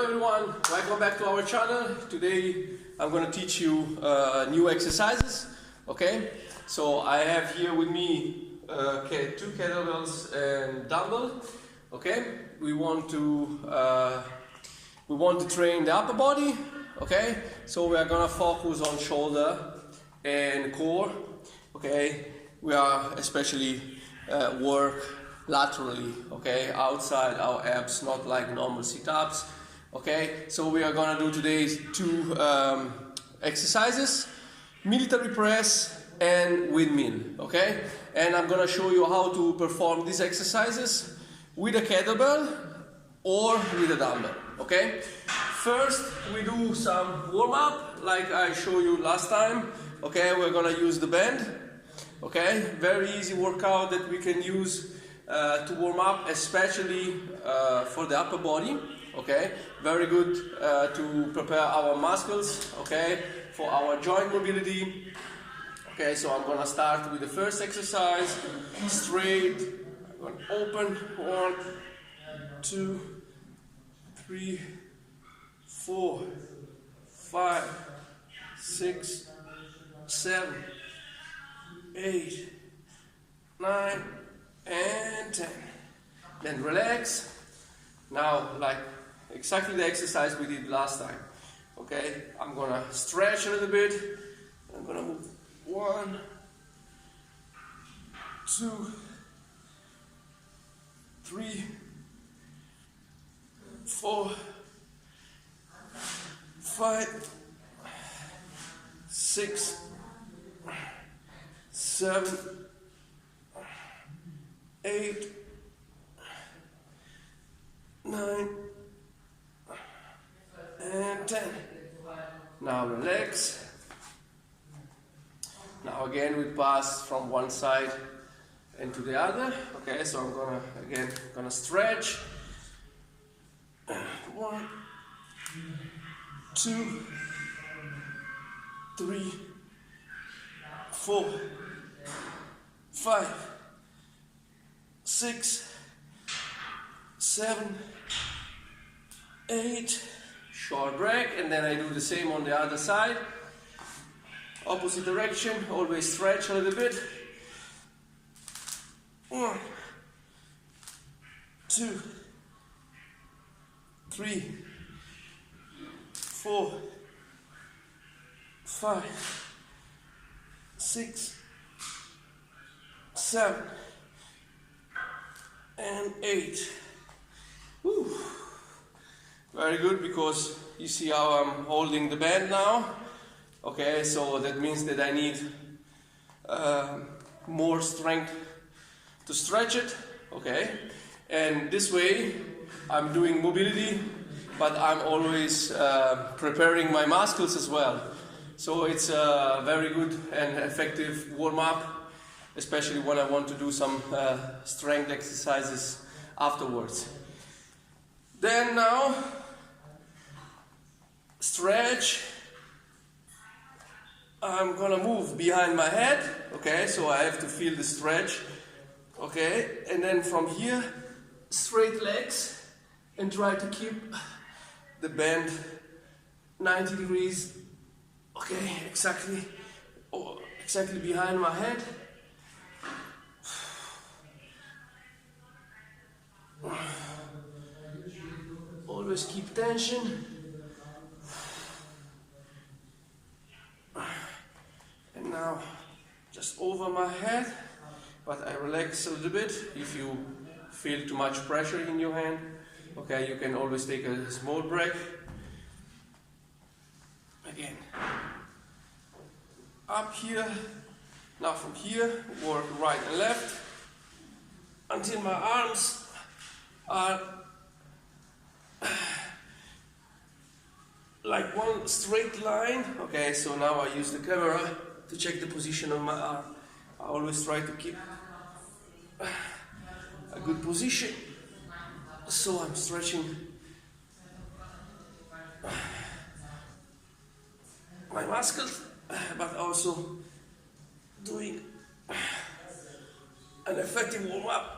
everyone, welcome back to our channel. Today I'm going to teach you new exercises. Okay, so I have here with me two kettlebells and dumbbell. Okay, we want to train the upper body. Okay, so we are going to focus on shoulder and core. Okay, we are especially work laterally, okay, outside our abs, not like normal sit-ups. Okay, so we are gonna do today two exercises: military press and windmill. Okay, and I'm gonna show you how to perform these exercises with a kettlebell or with a dumbbell. Okay, first we do some warm-up like I showed you last time. Okay, we're gonna use the band. Okay, very easy workout that we can use to warm up, especially for the upper body. Okay, very good to prepare our muscles. Okay, for our joint mobility. Okay, so I'm gonna start with the first exercise. Straight. I'm gonna open. 1, 2, 3, 4, 5, 6, 7, 8, 9, and 10. Then relax. Now, like exactly the exercise we did last time. Okay, I'm gonna stretch a little bit. I'm gonna move 1, 2, 3, 4, 5, 6, 7, 8, 9, and 10. Now relax. Now again we pass from one side into the other. Okay, so I'm gonna stretch. 1, 2, 3, 4, 5, 6, 7, 8, short break, and then I do the same on the other side. Opposite direction, always stretch a little bit. 1, 2, 3, 4, 5, 6, 7, and 8. Woo. Very good, because you see how I'm holding the band now. Okay, so that means that I need more strength to stretch it. Okay, and this way I'm doing mobility, but I'm always preparing my muscles as well. So it's a very good and effective warm-up, especially when I want to do some strength exercises afterwards. Then now, stretch. I'm gonna move behind my head. Okay, so I have to feel the stretch. Okay, and then from here, straight legs, and try to keep the bend 90 degrees. Okay, exactly behind my head. Always keep tension. And now just over my head, but I relax a little bit. If you feel too much pressure in your hand, okay, you can always take a small break. Again, up here. Now from here, work right and left until my arms are like one straight line. Okay, so now I use the camera to check the position of my arm. I always try to keep a good position, so I'm stretching my muscles, but also doing an effective warm-up.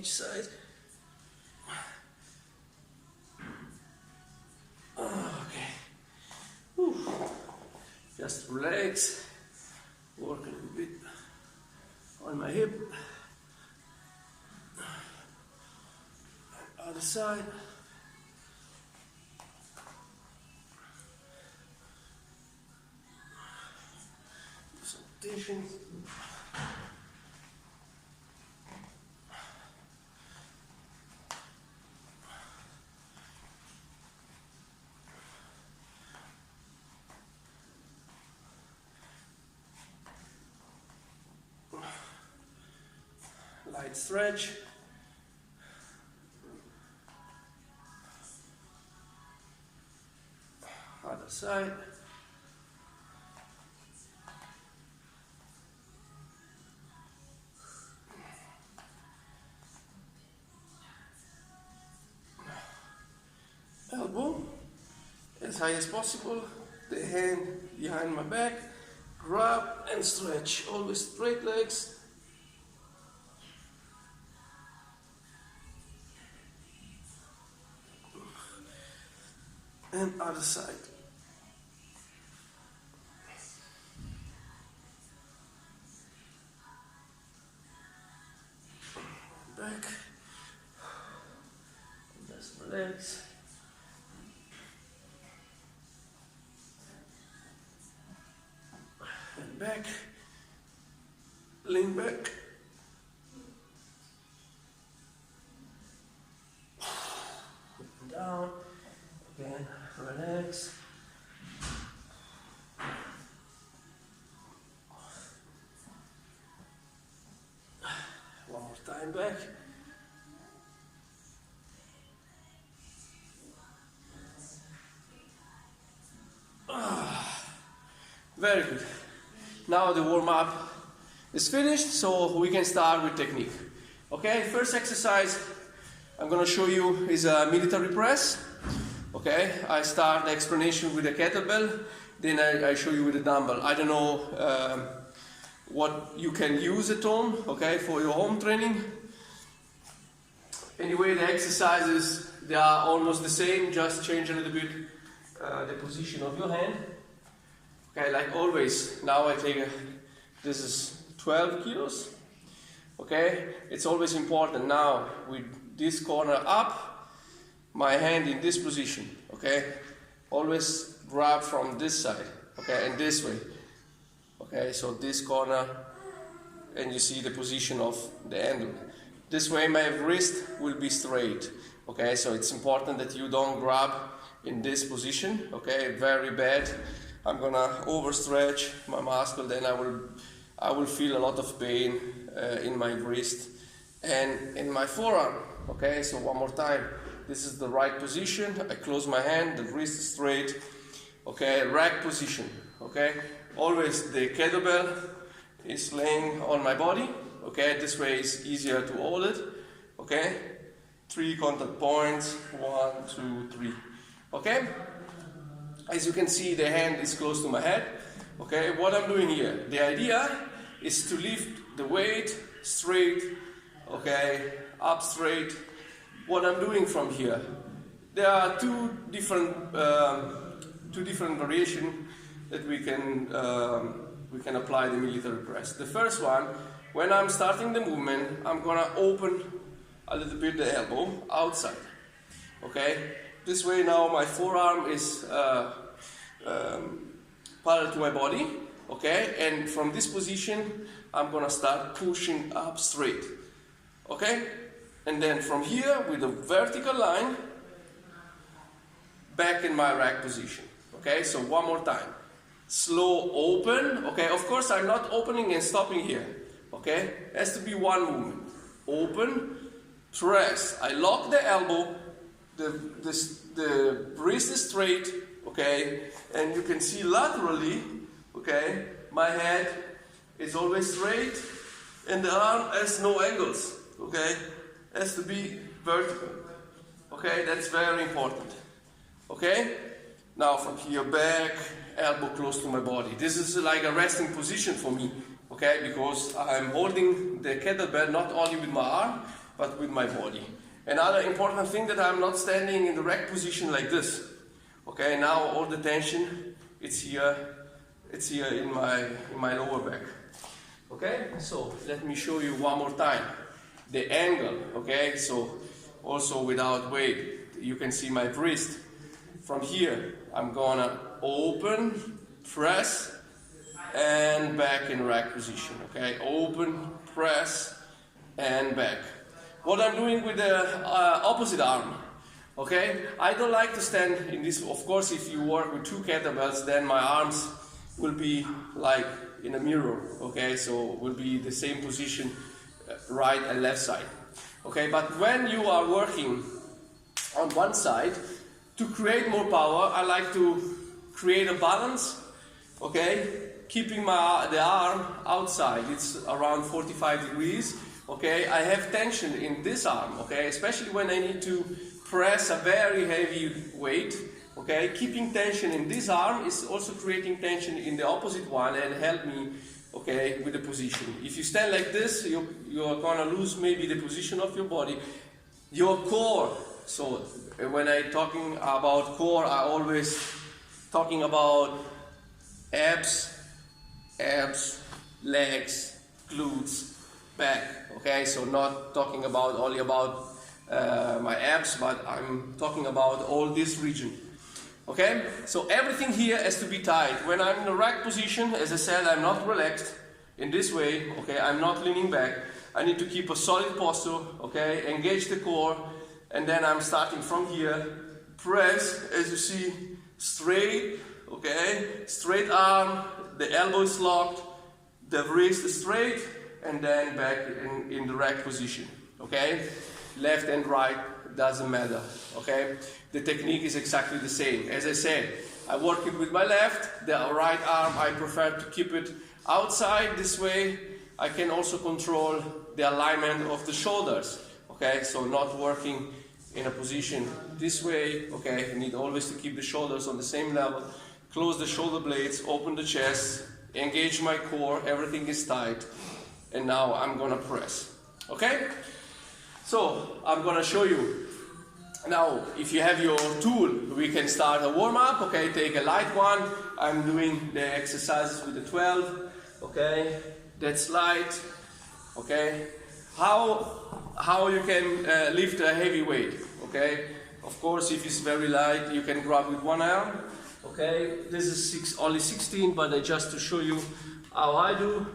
each side. Okay. Whew. Just relax. Work a little bit on my hip. And other side. Do some rotation. Light stretch. Other side. Elbow as high as possible. The hand behind my back. Grab and stretch. Always straight legs. And other side. Back. Just relax. And back. Lean back. And down. Again, relax. One more time back. Very good. Now the warm-up is finished, so we can start with technique. Okay, first exercise I'm going to show you is a military press. Okay, I start the explanation with a kettlebell, then I show you with a dumbbell. I don't know what you can use at home, okay, for your home training. Anyway, the exercises, they are almost the same, just change a little bit the position of your hand. Okay, like always, now I take this is 12 kilos. Okay, it's always important now with this corner up, my hand in this position, okay? Always grab from this side, okay, and this way. Okay, so this corner, and you see the position of the handle. This way my wrist will be straight, okay? So it's important that you don't grab in this position, okay? Very bad. I'm gonna overstretch my muscle, then I will feel a lot of pain in my wrist and in my forearm, okay? So one more time. This is the right position. I close my hand, the wrist is straight. Okay, rack position. Okay, always the kettlebell is laying on my body. Okay, this way it's easier to hold it. Okay, 3 contact points. 1, 2, 3. Okay, as you can see, the hand is close to my head. Okay, what I'm doing here, the idea is to lift the weight straight. Okay, up straight. What I'm doing from here, there are two different variations that we can apply the military press. The first one, when I'm starting the movement, I'm gonna open a little bit the elbow outside. Okay, this way now my forearm is parallel to my body. Okay, and from this position, I'm gonna start pushing up straight. Okay. And then from here, with a vertical line, back in my rack position. Okay, so one more time. Slow open. Okay, of course I'm not opening and stopping here. Okay, it has to be one movement. Open, press. I lock the elbow, the wrist is straight. Okay, and you can see laterally, okay, my head is always straight and the arm has no angles. Okay. Has to be vertical. Okay, that's very important. Okay, now from here back, elbow close to my body. This is like a resting position for me. Okay, because I'm holding the kettlebell not only with my arm, but with my body. Another important thing that I'm not standing in the rack position like this. Okay, now all the tension, it's here in my lower back. Okay, so let me show you one more time. The angle, okay, so also without weight, you can see my wrist. From here, I'm gonna open, press, and back in rack position, okay? Open, press, and back. What I'm doing with the opposite arm, okay? I don't like to stand in this. Of course, if you work with 2 kettlebells, then my arms will be like in a mirror, okay? So will be the same position, right and left side, okay? But when you are working on one side, to create more power, I like to create a balance, okay? Keeping the arm outside, it's around 45 degrees, okay? I have tension in this arm, okay? Especially when I need to press a very heavy weight, okay? Keeping tension in this arm is also creating tension in the opposite one and help me, okay, with the position. If you stand like this, you're gonna lose maybe the position of your body. Your core, so when I'm talking about core, I always talking about abs, legs, glutes, back, okay? So not talking about only about my abs, but I'm talking about all this region, okay? So everything here has to be tight. When I'm in the rack position, as I said, I'm not relaxed in this way, okay? I'm not leaning back. I need to keep a solid posture, okay? Engage the core, and then I'm starting from here, press, as you see, straight, okay? Straight arm, the elbow is locked, the wrist is straight, and then back in the rack position, okay? Left and right, doesn't matter, okay? The technique is exactly the same. As I said, I work it with my left, the right arm, I prefer to keep it outside this way. I can also control the alignment of the shoulders, okay? So not working in a position this way, okay? You need always to keep the shoulders on the same level. Close the shoulder blades, open the chest, engage my core, everything is tight. And now I'm gonna press, okay? So I'm gonna show you. Now, if you have your tool, we can start a warm-up, okay? Take a light one. I'm doing the exercises with the 12, okay? That's light, okay? How you can lift a heavy weight, okay? Of course, if it's very light, you can grab with one arm, okay? This is only 16, but just to show you how I do.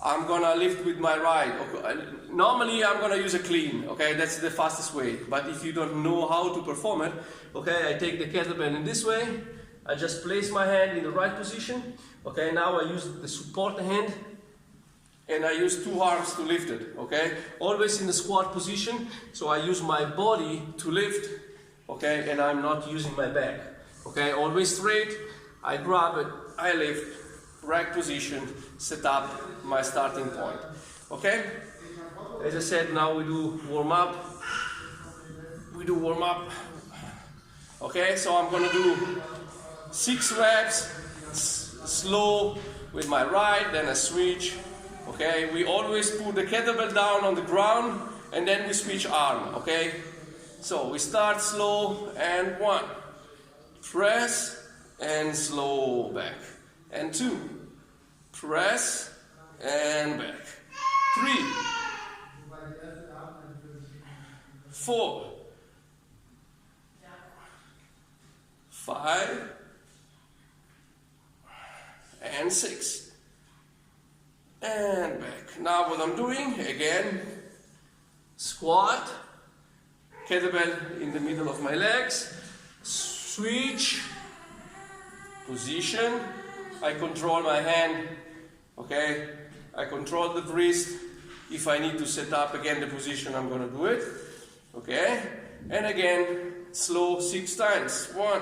I'm gonna lift with my right. Okay. Normally, I'm gonna use a clean, okay? That's the fastest way. But if you don't know how to perform it, okay, I take the kettlebell in this way. I just place my hand in the right position. Okay, now I use the support hand, and I use 2 arms to lift it, okay? Always in the squat position, so I use my body to lift, okay? And I'm not using my back, okay? Always straight, I grab it, I lift, rack position, set up my starting point, okay? As I said, now we do warm up. Okay, so I'm gonna do 6 reps, slow with my right, then a switch. Okay, we always put the kettlebell down on the ground and then we switch arm, okay? So we start slow and 1, press and slow back, and 2, press and back, 3, 4, 5, and 6. And back. Now what I'm doing, again, squat, kettlebell in the middle of my legs, switch, position, I control my hand, okay, I control the wrist. If I need to set up again the position, I'm gonna do it, okay, and again, slow 6 times, 1,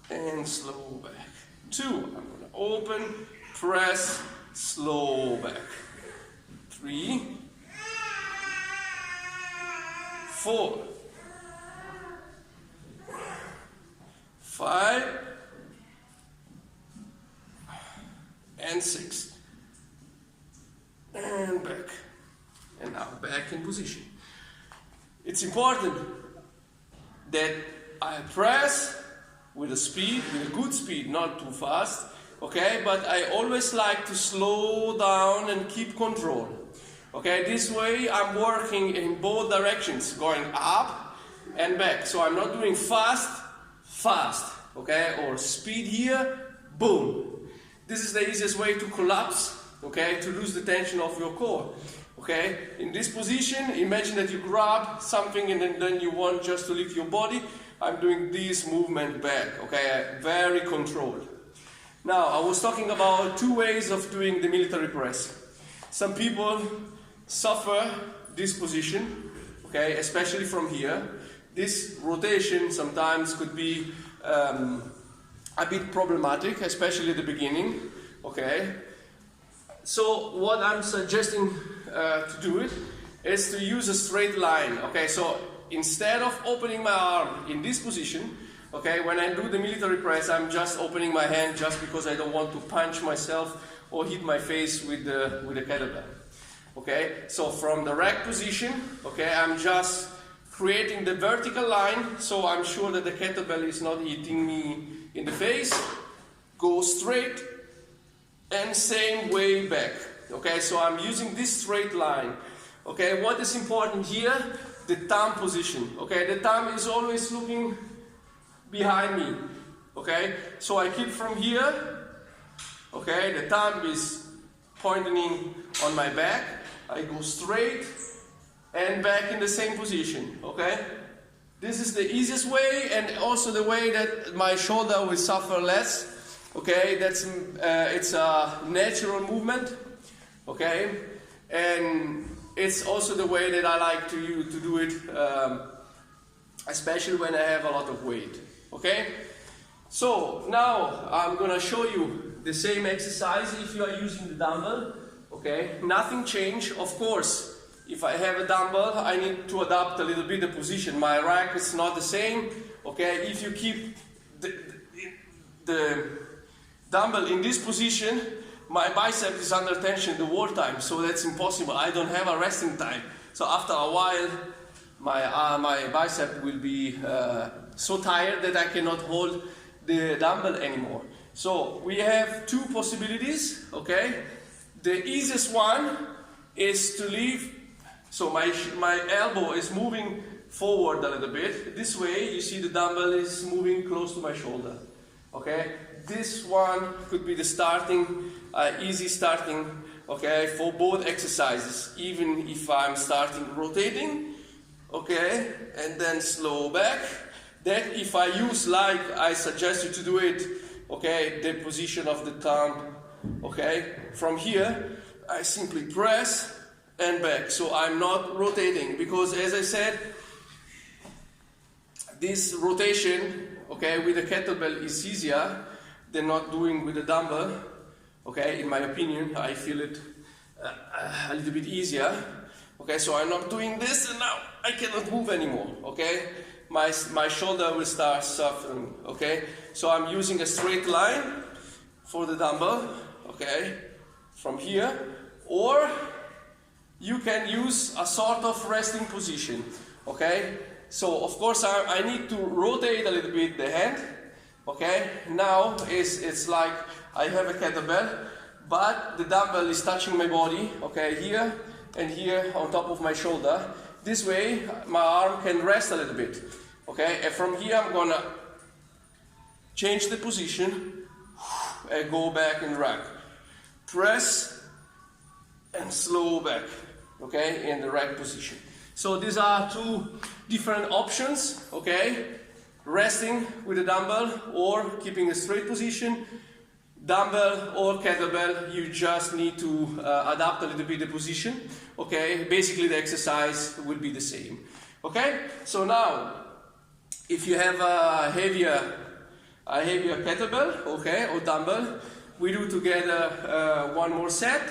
and slow back, 2, I'm gonna open, press, slow back, 3, 4, 5, and 6, and back, and now back in position. It's important that I press with a good speed, not too fast, okay, but I always like to slow down and keep control. Okay, this way I'm working in both directions, going up and back. So I'm not doing fast, okay, or speed here, boom. This is the easiest way to collapse, okay, to lose the tension of your core. Okay, in this position, imagine that you grab something and then you want just to lift your body. I'm doing this movement back, okay, very controlled. Now, I was talking about two ways of doing the military press. Some people suffer this position, okay, especially from here. This rotation sometimes could be a bit problematic, especially at the beginning, okay. So what I'm suggesting to do it is to use a straight line, okay. So instead of opening my arm in this position, okay, when I do the military press, I'm just opening my hand just because I don't want to punch myself or hit my face with the kettlebell. Okay, so from the rack position, okay, I'm just creating the vertical line, so I'm sure that the kettlebell is not hitting me in the face. Go straight and same way back. Okay, so I'm using this straight line. Okay, what is important here? The thumb position. Okay, the thumb is always looking behind me. Okay, so I keep from here. Okay, the thumb is pointing on my back. I go straight and back in the same position. Okay, this is the easiest way and also the way that my shoulder will suffer less. Okay, it's a natural movement. Okay, and it's also the way that I like to do it, especially when I have a lot of weight. Okay, so now I'm gonna show you the same exercise if you are using the dumbbell. Okay, nothing changed. Of course, if I have a dumbbell, I need to adapt a little bit the position. My rack is not the same. Okay, if you keep the dumbbell in this position, my bicep is under tension the whole time, so that's impossible. I don't have a resting time. So after a while, my bicep will be so tired that I cannot hold the dumbbell anymore. So we have two possibilities, okay? The easiest one is to leave, so my elbow is moving forward a little bit. This way, you see the dumbbell is moving close to my shoulder, okay? This one could be the easy starting, okay, for both exercises, even if I'm starting rotating, okay, and then slow back. Then if I use, like I suggest you to do it, okay, the position of the thumb, okay, from here, I simply press and back. So I'm not rotating because, as I said, this rotation, okay, with the kettlebell is easier than not doing with the dumbbell. Okay, in my opinion, I feel it a little bit easier. Okay, so I'm not doing this and now I cannot move anymore. Okay, my shoulder will start suffering. Okay, so I'm using a straight line for the dumbbell. Okay, from here, or you can use a sort of resting position. Okay, so of course I need to rotate a little bit the hand. Okay, now it's like I have a kettlebell, but the dumbbell is touching my body, okay, here and here on top of my shoulder. This way my arm can rest a little bit, okay, and from here I'm gonna change the position and go back in rack. Press and slow back, okay, in the rack position. So these are two different options, okay. Resting with a dumbbell or keeping a straight position. Dumbbell or kettlebell, you just need to adapt a little bit the position. Okay, basically the exercise will be the same. Okay, so now if you have a heavier kettlebell, okay, or dumbbell, we do together one more set.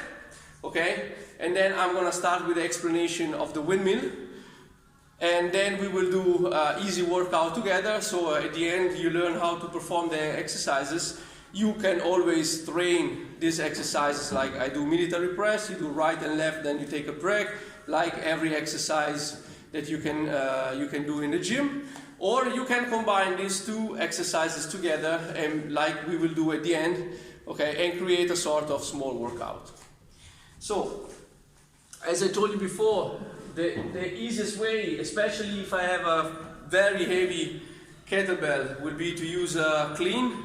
Okay, and then I'm gonna start with the explanation of the windmill. And then we will do easy workout together, so at the end you learn how to perform the exercises You can always train these exercises like I do military press, you do right and left, then you take a break, like every exercise that you can do in the gym. Or you can combine these two exercises together, and like we will do at the end, okay, and create a sort of small workout. So, as I told you before, the easiest way, especially if I have a very heavy kettlebell, will be to use a clean.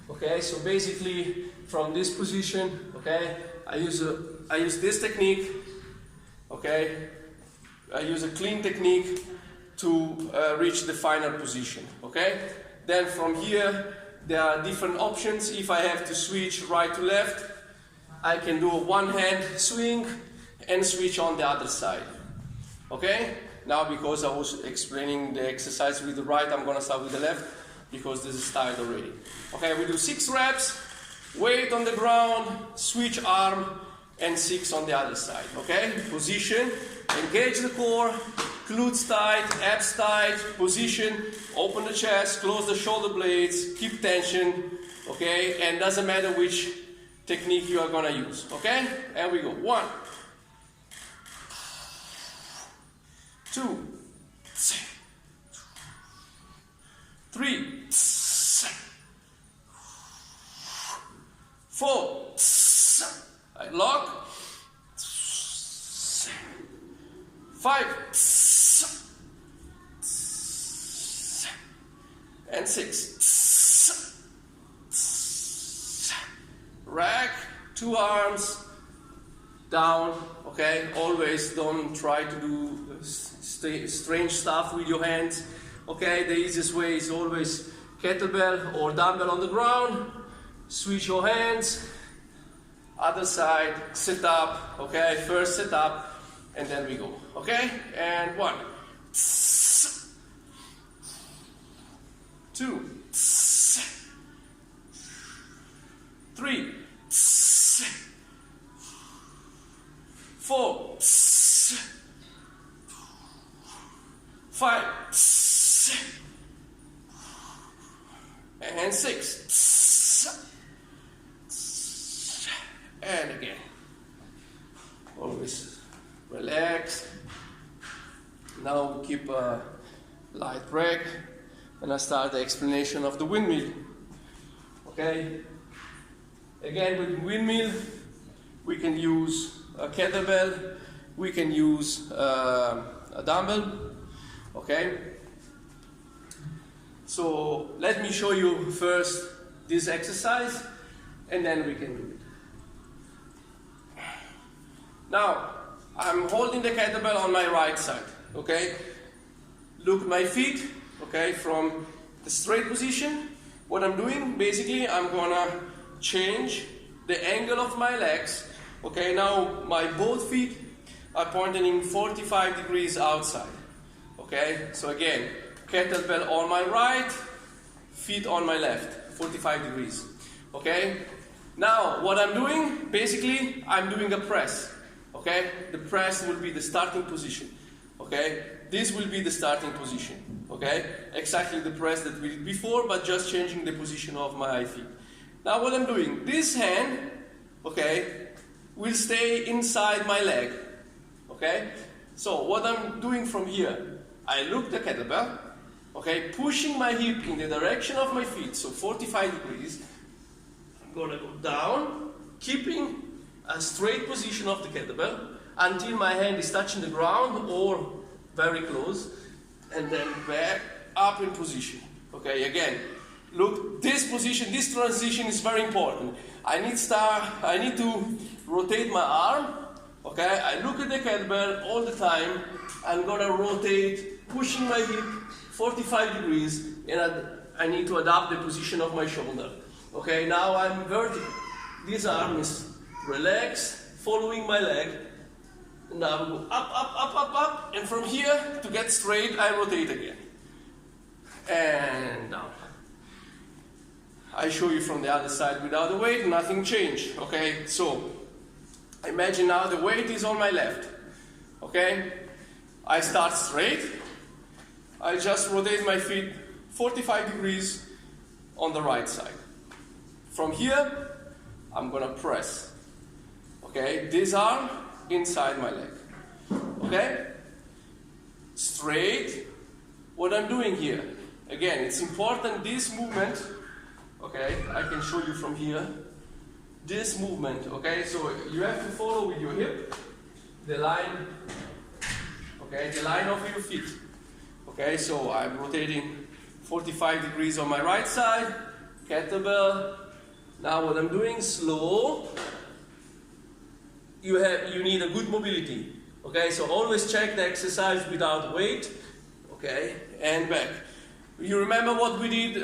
Okay, so basically from this position, okay, I use this technique. Okay, I use a clean technique to reach the final position. Okay, then from here there are different options. If I have to switch right to left, I can do a one-hand swing and switch on the other side. Okay, now because I was explaining the exercise with the right, I'm gonna start with the left because this is tired already. Okay, we do 6 reps, weight on the ground, switch arm, and 6 on the other side. Okay, position, engage the core, glutes tight, abs tight, position, open the chest, close the shoulder blades, keep tension. Okay, and doesn't matter which technique you are gonna use. Okay, and we go 1, 2, 3, 4, I lock, 5, and 6. Rack, 2 arms down. Okay, always don't try to do strange stuff with your hands. Okay, the easiest way is always kettlebell or dumbbell on the ground. Switch your hands. Other side, sit up. Okay, first sit up, and then we go. Okay, and 1, 2, 3, 4, 5, and 6, and again. Always relax. Now we keep a light break, and I start the explanation of the windmill. Okay. Again, with windmill, we can use a kettlebell, we can use a dumbbell. Okay. So let me show you first this exercise, and then we can do it. Now, I'm holding the kettlebell on my right side. Okay. Look my feet. Okay, from the straight position. What I'm doing, basically, I'm gonna change the angle of my legs. Okay, now my both feet are pointing in 45 degrees outside. Okay, so again, kettlebell on my right, feet on my left, 45 degrees. Okay, now what I'm doing, basically, I'm doing a press. Okay, the press will be the starting position. Okay, this will be the starting position. Okay, exactly the press that we did before, but just changing the position of my feet. Now what I'm doing, this hand, okay, will stay inside my leg. Okay, so what I'm doing from here, I look the kettlebell, okay, pushing my hip in the direction of my feet, so 45 degrees. I'm gonna go down, keeping a straight position of the kettlebell until my hand is touching the ground or very close, and then back up in position. Okay, again, look, this position, this transition is very important. I need to rotate my arm. Okay, I look at the kettlebell all the time. I'm gonna rotate, pushing my hip 45 degrees, and I need to adapt the position of my shoulder. Okay, now I'm vertical. This arm is relaxed, following my leg. Now we go up, up, up, up, up, and from here, to get straight, I rotate again. And down. I show you from the other side without the weight, nothing changed. Okay, so imagine now the weight is on my left. Okay, I start straight. I just rotate my feet 45 degrees on the right side. From here, I'm gonna press. Okay, this arm inside my leg. Okay? Straight. What I'm doing here, again, it's important this movement, okay, I can show you from here. This movement, okay, so you have to follow with your hip the line, okay, the line of your feet. Okay, so I'm rotating 45 degrees on my right side, kettlebell. Now what I'm doing, slow. You need a good mobility. Okay, so always check the exercise without weight. Okay, and back. You remember what we did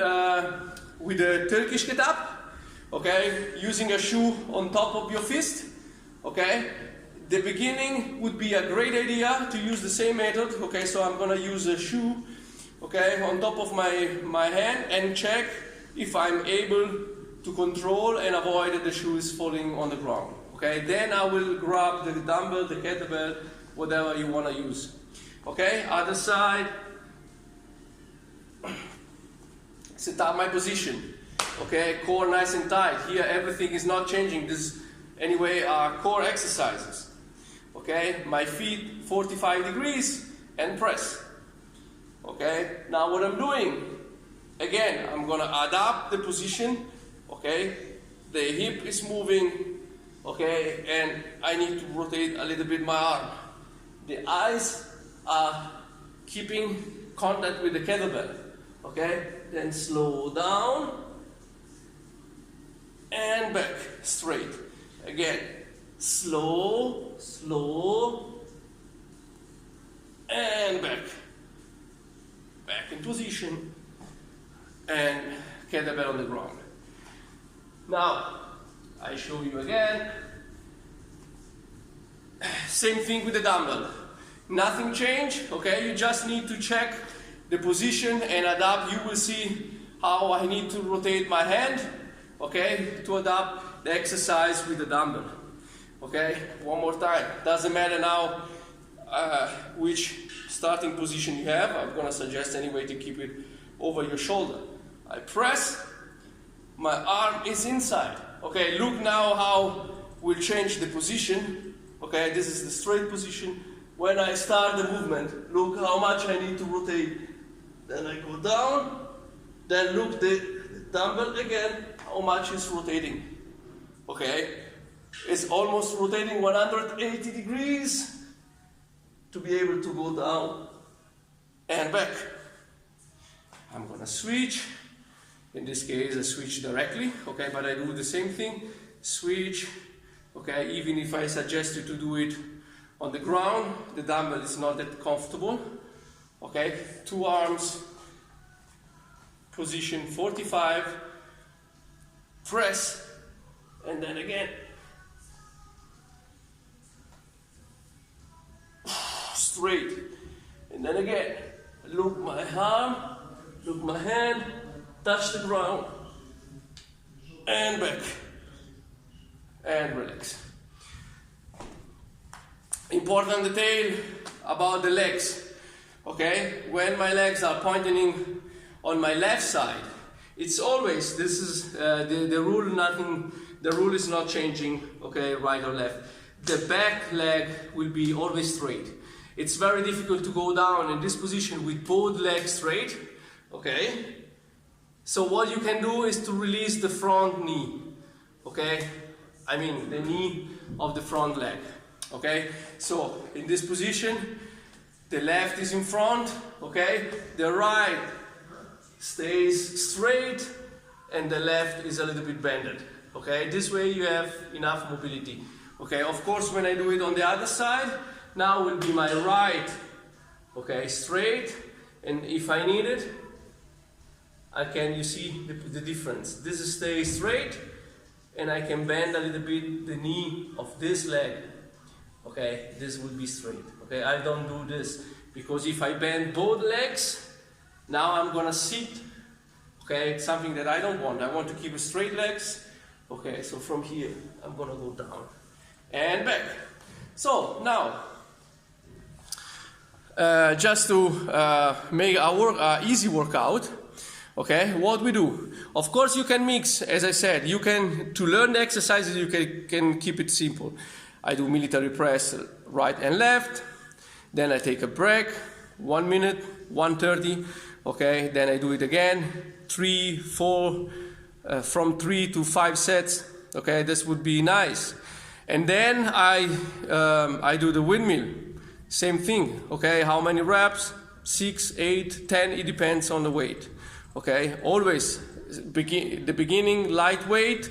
with the Turkish get-up? Okay, using a shoe on top of your fist. Okay, the beginning would be a great idea to use the same method. Okay, so I'm gonna use a shoe, okay, on top of my hand and check if I'm able to control and avoid that the shoe is falling on the ground. Okay, then I will grab the dumbbell, the kettlebell, whatever you wanna use. Okay, other side. Set up my position. Okay, core nice and tight. Here everything is not changing. This anyway are core exercises. Okay, my feet 45 degrees and press. Okay, now what I'm doing, again, I'm gonna adapt the position. Okay, the hip is moving. Okay, and I need to rotate a little bit my arm. The eyes are keeping contact with the kettlebell. Okay, then slow down and back, straight. Again, slow, slow, and back. Back in position, and kettlebell on the ground. Now, I show you again. Same thing with the dumbbell. Nothing changed, okay? You just need to check the position and adapt. You will see how I need to rotate my hand, okay, to adapt the exercise with the dumbbell. Okay, one more time. Doesn't matter now which starting position you have. I'm gonna suggest anyway to keep it over your shoulder. I press, my arm is inside. Okay, look now how we'll change the position. Okay, this is the straight position. When I start the movement, look how much I need to rotate. Then I go down, then look the dumbbell again, how much is rotating. Okay, it's almost rotating 180 degrees to be able to go down and back. I'm gonna switch. In this case, I switch directly, okay, but I do the same thing, switch, okay, even if I suggest you to do it on the ground, the dumbbell is not that comfortable, okay, two arms, position 45, press, and then again, straight, and then again, look my arm, look my hand, touch the ground, and back, and relax. Important detail about the legs, okay? When my legs are pointing on my left side, it's always, this is the rule, the rule is not changing, okay, right or left. The back leg will be always straight. It's very difficult to go down in this position with both legs straight, okay? So what you can do is to release the front knee, okay? I mean the knee of the front leg, okay? So in this position, the left is in front, okay? The right stays straight and the left is a little bit bended, okay? This way you have enough mobility, okay? Of course, when I do it on the other side, now will be my right, okay, straight, and if I need it, I can, you see the difference. This stays straight, and I can bend a little bit the knee of this leg. Okay, this will be straight. Okay, I don't do this because if I bend both legs, now I'm gonna sit. Okay, it's something that I don't want. I want to keep straight legs. Okay, so from here, I'm gonna go down and back. So now, just to make our easy workout. Okay, what we do? Of course, you can mix. As I said, you can, to learn the exercises, you can keep it simple. I do military press right and left. Then I take a break, 1 minute, 1:30. Okay, then I do it again, 3, 4, from 3 to 5 sets. Okay, this would be nice. And then I do the windmill. Same thing. Okay, how many reps? 6, 8, 10. It depends on the weight. Okay, always the beginning lightweight,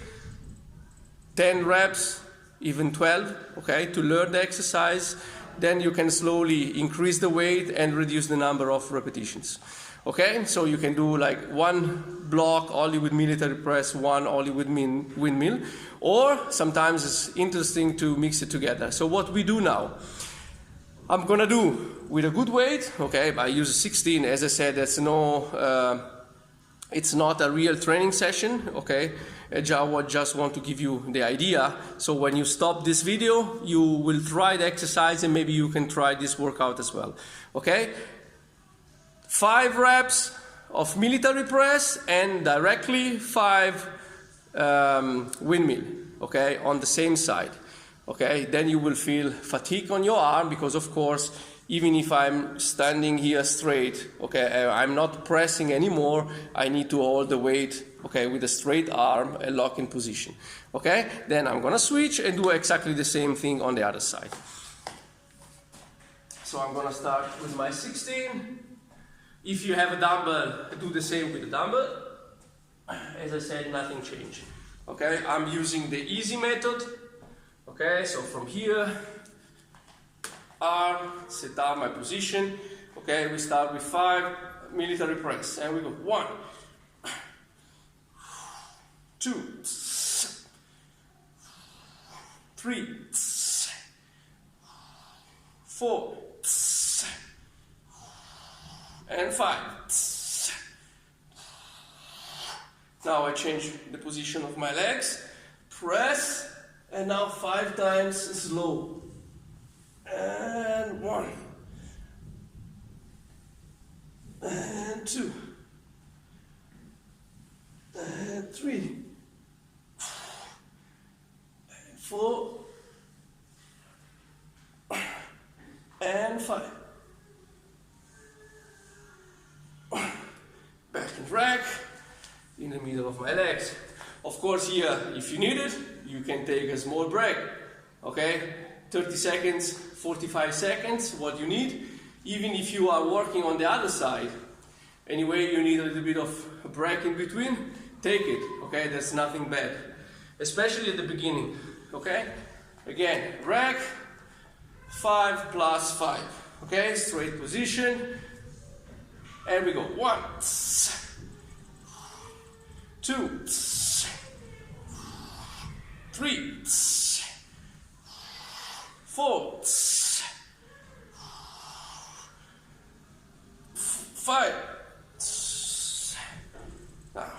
10 reps, even 12. Okay, to learn the exercise. Then you can slowly increase the weight and reduce the number of repetitions. Okay, so you can do like one block only with military press, one only with windmill, or sometimes it's interesting to mix it together. So what we do now, I'm gonna do with a good weight. Okay, I use a 16. As I said, that's it's not a real training session. Okay, I just want to give you the idea. So when you stop this video, you will try the exercise and maybe you can try this workout as well. Okay, 5 reps of military press and directly 5 windmill. Okay, on the same side. Okay, then you will feel fatigue on your arm because, of course, even if I'm standing here straight, okay, I'm not pressing anymore, I need to hold the weight, okay, with a straight arm and lock in position. Okay, then I'm gonna switch and do exactly the same thing on the other side. So I'm gonna start with my 16. If you have a dumbbell, do the same with the dumbbell. As I said, nothing changed. Okay, I'm using the easy method. Okay, so from here, arm, set down my position. Okay, we start with 5 military press, and we go 1, 2, 3, 4, and 5. Now I change the position of my legs, press, and now 5 times slow. And 1, and 2, and 3, and 4, and 5. Back and rack in the middle of my legs. Of course, here, if you need it, you can take a small break. Okay, 30 seconds, 45 seconds, what you need. Even if you are working on the other side, anyway, you need a little bit of a break in between, take it. Okay, that's nothing bad, especially at the beginning. Okay, again, rack, 5 plus 5. Okay, straight position, and we go 1, 2, 3, 4, 5. Now,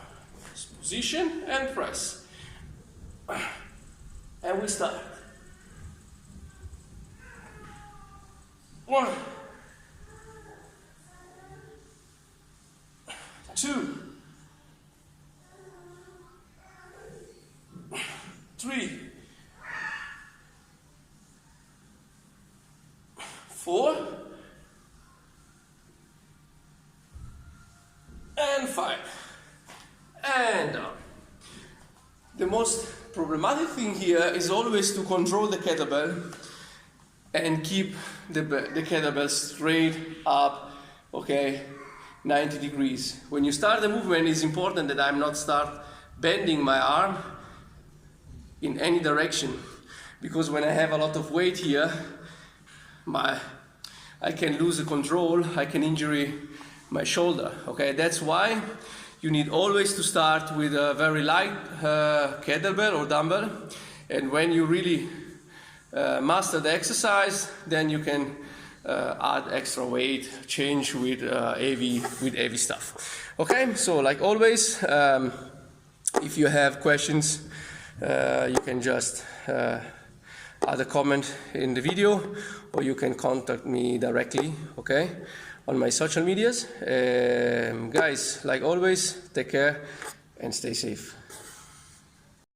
position and press. And we start. 1, 2, 3, 4, and 5, and down. The most problematic thing here is always to control the kettlebell and keep the kettlebell straight up, okay, 90 degrees. When you start the movement, it's important that I'm not start bending my arm in any direction, because when I have a lot of weight here, I can lose the control, I can injure my shoulder. Okay, that's why you need always to start with a very light kettlebell or dumbbell, and when you really master the exercise, then you can add extra weight, change with heavy stuff. Okay, so like always, if you have questions, you can just add a comment in the video, or you can contact me directly. Okay, on my social medias. Guys, like always, take care and stay safe.